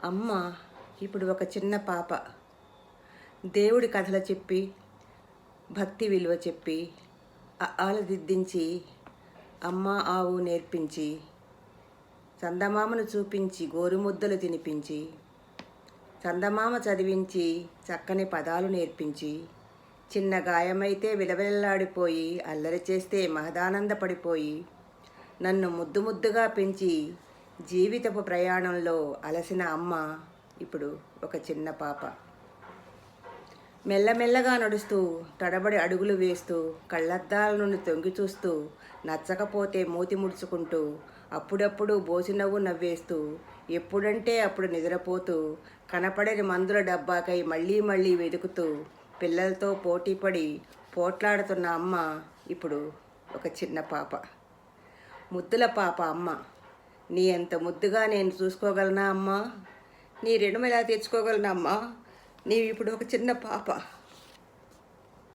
అమ్మ ఇప్పుడు ఒక చిన్న పాప. దేవుడి కథలు చెప్పి, భక్తి విలువ చెప్పి, దిద్దించి, అమ్మ ఆవు నేర్పించి, చందమామను చూపించి గోరుముద్దలు తినిపించి, చందమామ చదివించి చక్కని పదాలు నేర్పించి, చిన్న గాయమైతే విలవిల్లాడిపోయి అల్లరి చేస్తే మహదానందపడిపోయి, నన్ను ముద్దు ముద్దుగా పెంచి జీవితపు ప్రయాణంలో అలసిన అమ్మ ఇప్పుడు ఒక చిన్న పాప. మెల్లమెల్లగా నడుస్తూ, తడబడి అడుగులు వేస్తూ, కళ్ళద్దాల నుండి తొంగి చూస్తూ, నచ్చకపోతే మూతి ముడుచుకుంటూ, అప్పుడప్పుడు బోసినవ్వు నవ్వేస్తూ, ఎప్పుడంటే అప్పుడు నిద్రపోతూ, కనపడని మందుల డబ్బాకై మళ్ళీ మళ్ళీ వెతుకుతూ, పిల్లలతో పోటీపడి పోట్లాడుతున్న అమ్మ ఇప్పుడు ఒక చిన్న పాప. ముద్దుల పాప అమ్మ. నీ అంత ముద్దుగా నేను చూసుకోగలనా అమ్మా? నీ రుణం ఎలా తీర్చుకోగలనా అమ్మా? నీవు ఇప్పుడు ఒక చిన్న పాప.